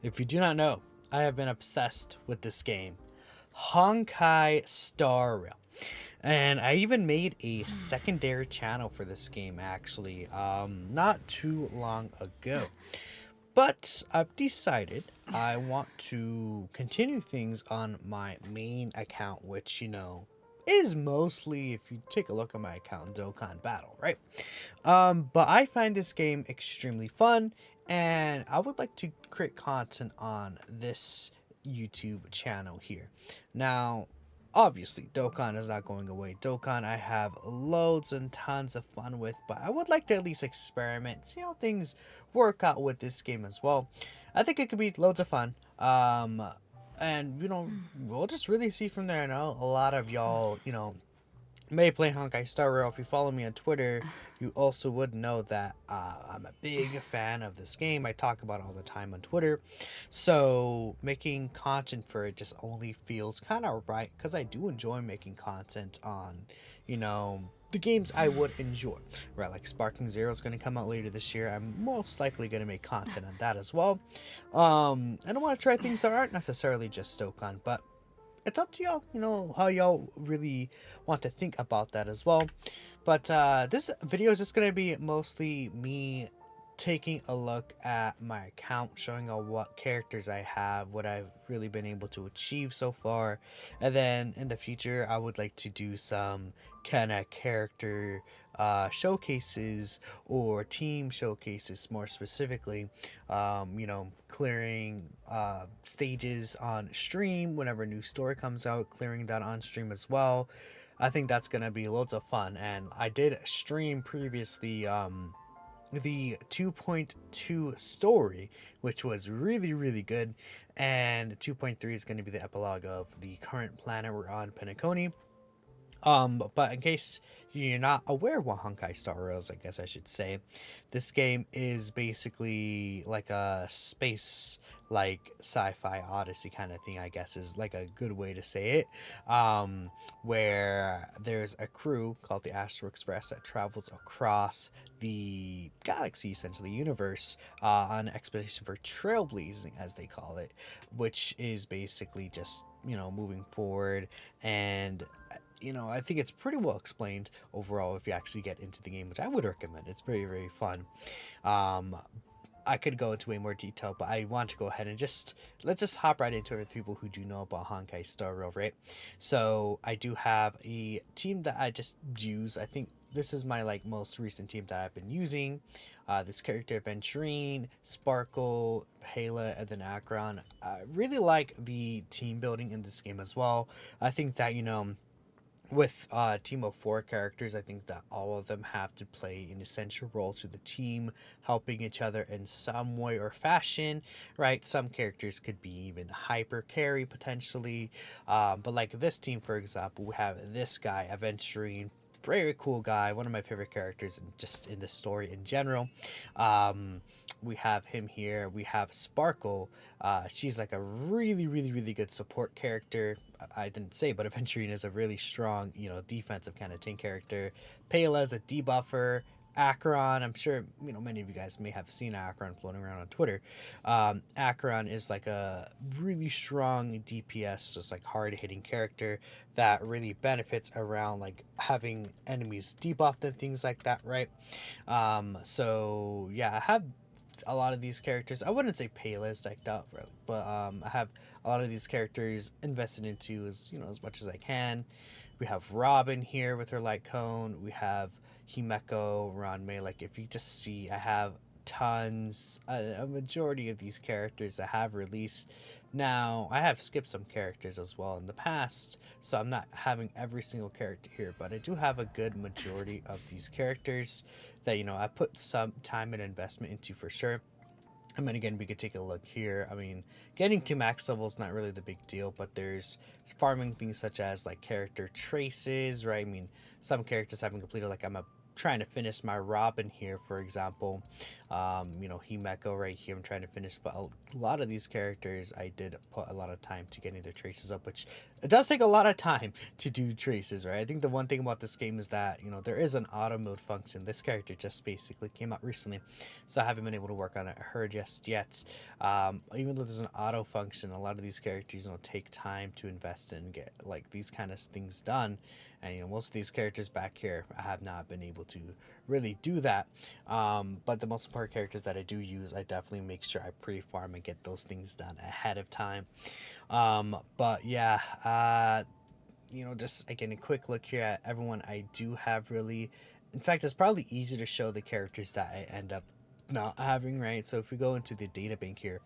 If you do not know, I have been obsessed with this game, Honkai Star Rail. And I even made a secondary channel for this game actually, not too long ago. But I've decided I want to continue things on my main account, which, is mostly, if you take a look at my account, Dokkan Battle, right? But I find this game extremely fun, and I would like to create content on this YouTube channel here. Now, obviously, Dokkan is not going away. Dokkan I have loads and tons of fun with, but I would like to at least experiment, see how things work out with this game as well. I think it could be loads of fun. And we'll just really see from there. I know a lot of y'all, may play Honkai Star Rail. If you follow me on Twitter, you also would know that I'm a big fan of this game. I talk about it all the time on Twitter. So making content for it just only feels kind of right because I do enjoy making content on, the games I would enjoy. Right, like Sparking Zero is going to come out later this year. I'm most likely going to make content on that as well. And I want to try things that aren't necessarily just Dokkan, but it's up to y'all, how y'all really want to think about that as well. But this video is just going to be mostly me taking a look at my account, showing all what characters I have, what I've really been able to achieve so far. And then in the future, I would like to do some kind of character showcases or team showcases more specifically, clearing stages on stream whenever a new story comes out, clearing that on stream as well. I think that's gonna be loads of fun, and I did stream previously the 2.2 story, which was really, really good, and 2.3 is going to be the epilogue of the current planet we're on, Penacony. But in case you're not aware what Honkai Star Rail is, I guess I should say, this game is basically like a space, like sci-fi odyssey kind of thing, I guess is like a good way to say it. Where there's a crew called the Astro Express that travels across the galaxy, essentially universe, on an expedition for trailblazing, as they call it, which is basically just moving forward. And I think it's pretty well explained overall if you actually get into the game, which I would recommend. It's very, very fun. I could go into way more detail, but I want to go ahead and let's just hop right into it with people who do know about Honkai Star Rail, right? So I do have a team that I just use. I think this is my most recent team that I've been using. This character Venturine, Sparkle, Pela, and then Akron. I really like the team building in this game as well. I think that with a team of 4 characters, I think that all of them have to play an essential role to the team, helping each other in some way or fashion, right? Some characters could be even hyper carry potentially, but like this team, for example, we have this guy, Aventurine, very cool guy, one of my favorite characters just in the story in general. We have him here. We have Sparkle. She's like a really, really, really good support character. I didn't say, but Aventurine is a really strong, defensive kind of tank character. Pela a debuffer. Akron, I'm sure many of you guys may have seen Akron floating around on Twitter. Akron is like a really strong DPS, just like hard hitting character that really benefits around like having enemies debuffed and things like that, right? So yeah, I have a lot of these characters. I wouldn't say Payless decked out, really, but I have a lot of these characters invested into as much as I can. We have Robin here with her light cone. We have Himeko, Ranmei. Like if you just see, I have tons, a majority of these characters that have released. Now I have skipped some characters as well in the past, so I'm not having every single character here, but I do have a good majority of these characters that I put some time and investment into for sure. I mean, again, we could take a look here. I mean, getting to max level is not really the big deal, but there's farming things such as like character traces, right? I mean, some characters haven't completed, like I'm a trying to finish my Robin here, for example. Himeko right here, I'm trying to finish, but a lot of these characters, I did put a lot of time to getting their traces up, which it does take a lot of time to do traces, right? I think the one thing about this game is that, there is an auto mode function. This character just basically came out recently, so I haven't been able to work on her just yet. Even though there's an auto function, a lot of these characters, take time to invest in and get like these kind of things done. And most of these characters back here, I have not been able to really do that. But the most important characters that I do use, I definitely make sure I pre-farm and get those things done ahead of time. But yeah, just again a quick look here at everyone I do have really. In fact, it's probably easier to show the characters that I end up not having, right? So if we go into the data bank here,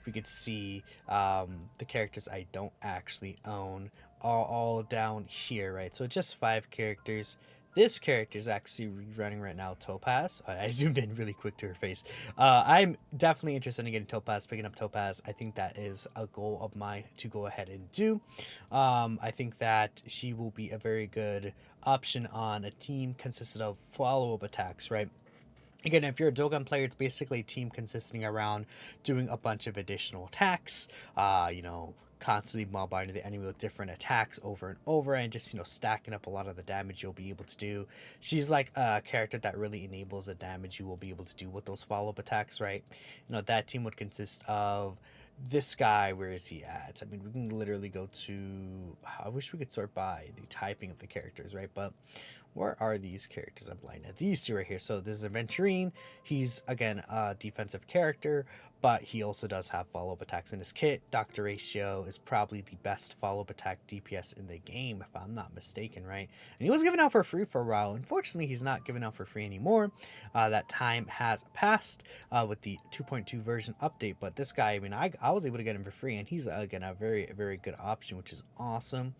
we could see the characters I don't actually own are all down here, right? So just 5 characters. This character is actually running right now, Topaz. I zoomed in really quick to her face. I'm definitely interested in getting Topaz, picking up Topaz. I think that is a goal of mine to go ahead and do. I think that she will be a very good option on a team consisted of follow-up attacks, right? Again, if you're a Dogon player, it's basically a team consisting around doing a bunch of additional attacks, constantly bombarding the enemy with different attacks over and over, and just, stacking up a lot of the damage you'll be able to do. She's like a character that really enables the damage you will be able to do with those follow-up attacks, right? That team would consist of this guy. Where is he at? I mean, we can literally go to, I wish we could sort by the typing of the characters, right? But where are these characters? I'm blind at these 2 right here. So this is a Venturine. He's, again, a defensive character, but he also does have follow-up attacks in his kit. Dr. Ratio is probably the best follow-up attack DPS in the game, if I'm not mistaken, right? And he was given out for free for a while. Unfortunately, he's not given out for free anymore. That time has passed with the 2.2 version update, but this guy, I mean, I was able to get him for free, and he's, again, a very, very good option, which is awesome.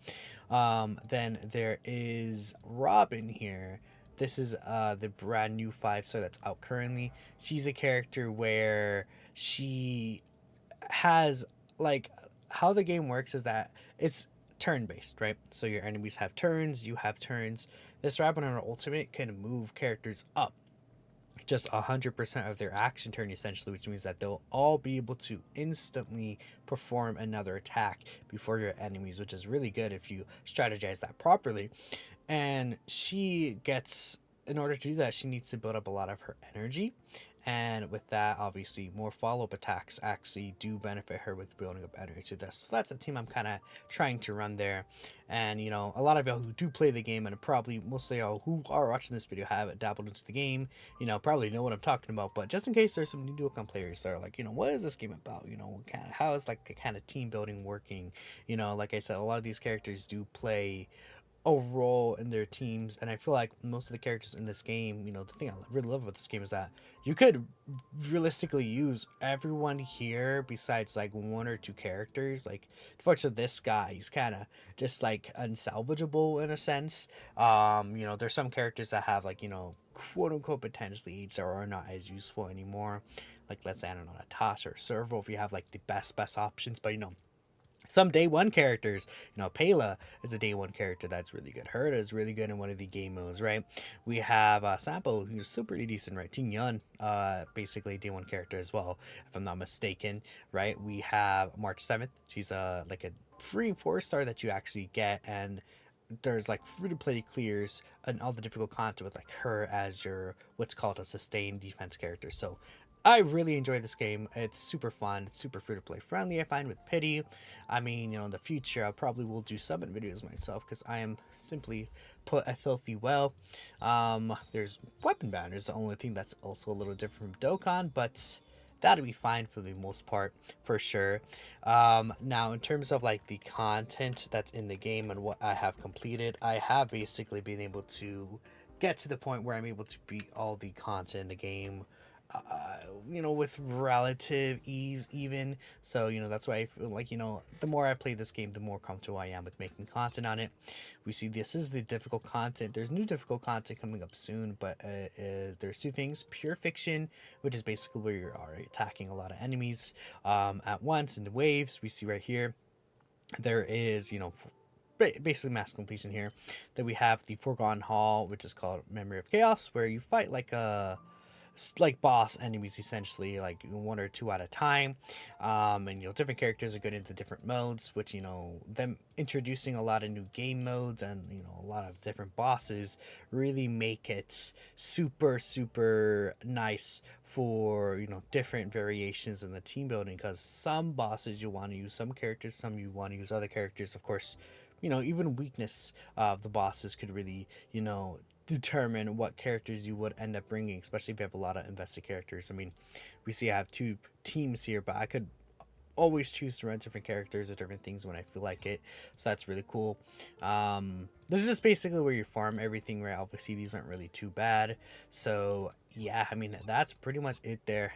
Then there is Robin here. This is the brand new 5-star that's out currently. She's a character where she has, like, how the game works is that it's turn-based, right? So your enemies have turns, you have turns. This Robin on her ultimate can move characters up just 100% of their action turn, essentially, which means that they'll all be able to instantly perform another attack before your enemies, which is really good if you strategize that properly. And she gets, in order to do that, she needs to build up a lot of her energy. And with that, obviously, more follow-up attacks actually do benefit her with building up energy to this. So that's a team I'm kind of trying to run there. And, a lot of y'all who do play the game, and probably most of y'all who are watching this video have dabbled into the game, probably know what I'm talking about. But just in case there's some new Dokkan players that are like, what is this game about? How is, like, a kind of team building working? Like I said, a lot of these characters do play a role in their teams, and I feel like most of the characters in this game, the thing I really love about this game is that you could realistically use everyone here besides like 1 or 2 characters. Like, unfortunately, this guy, he's kind of just like unsalvageable in a sense. There's some characters that have, like, quote unquote potentially age or are not as useful anymore, like, let's say, I don't know, Natasha or Servo, if you have like the best options. But some day 1 characters, Pela is a day 1 character that's really good. Herta is really good in one of the game modes, right? We have Sampo, who's super decent, right? Ting Yun, basically a day 1 character as well, if I'm not mistaken, right? We have March 7th. She's like a free 4-star that you actually get, and there's like free to play clears and all the difficult content with like her as your what's called a sustained defense character. So I really enjoy this game. It's super fun. It's super free to play friendly, I find, with pity. I mean, in the future, I probably will do summon videos myself because I am simply put a filthy well. There's weapon banners, the only thing that's also a little different from Dokkan, but that'll be fine for the most part, for sure. Now, in terms of like the content that's in the game and what I have completed, I have basically been able to get to the point where I'm able to beat all the content in the game, with relative ease even. So, that's why I feel like, the more I play this game, the more comfortable I am with making content on it. We see this is the difficult content. There's new difficult content coming up soon, but there's 2 things. Pure Fiction, which is basically where you are attacking a lot of enemies at once in the waves. We see right here, there is, basically mass completion here. Then we have the Foregone Hall, which is called Memory of Chaos, where you fight like a like boss enemies, essentially like one or two at a time. And different characters are good into different modes, which them introducing a lot of new game modes and a lot of different bosses really make it super super nice for different variations in the team building, because some bosses you want to use some characters, some you want to use other characters, of course. Even weakness of the bosses could really determine what characters you would end up bringing, especially if you have a lot of invested characters. I mean, we see I have two teams here, but I could always choose to run different characters or different things when I feel like it. So that's really cool. This is just basically where you farm everything, right? Obviously, these aren't really too bad. So yeah, I mean, that's pretty much it there.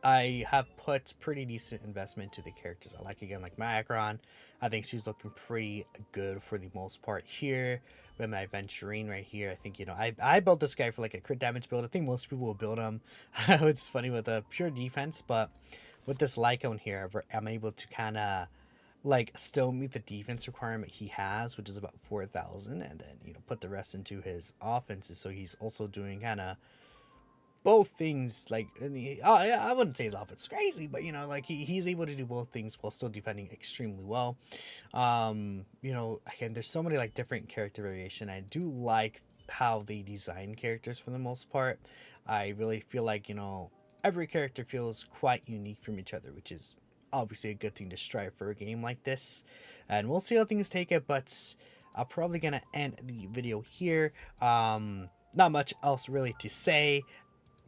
I have put pretty decent investment to the characters I like. Again, like my Akron, I think she's looking pretty good for the most part here. With my Venturine right here, I think I built this guy for like a crit damage build. I think most people will build him. It's funny with a pure defense, but with this Lycone here, I'm able to kind of like still meet the defense requirement he has, which is about 4,000, and then put the rest into his offenses. So he's also doing kind of both things, like I wouldn't say his offense crazy, but like he's able to do both things while still defending extremely well. Again, there's so many like different character variation. I do like how they design characters for the most part. I really feel like every character feels quite unique from each other, which is obviously a good thing to strive for a game like this. And we'll see how things take it, but I'm probably gonna end the video here. Not much else really to say.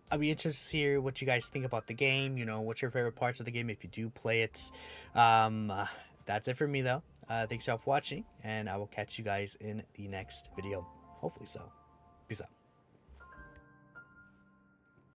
I'll be interested to hear what you guys think about the game. What's your favorite parts of the game if you do play it. Um, uh, that's it for me, though. Thanks y'all for watching, and I will catch you guys in the next video. Hopefully so. Peace out.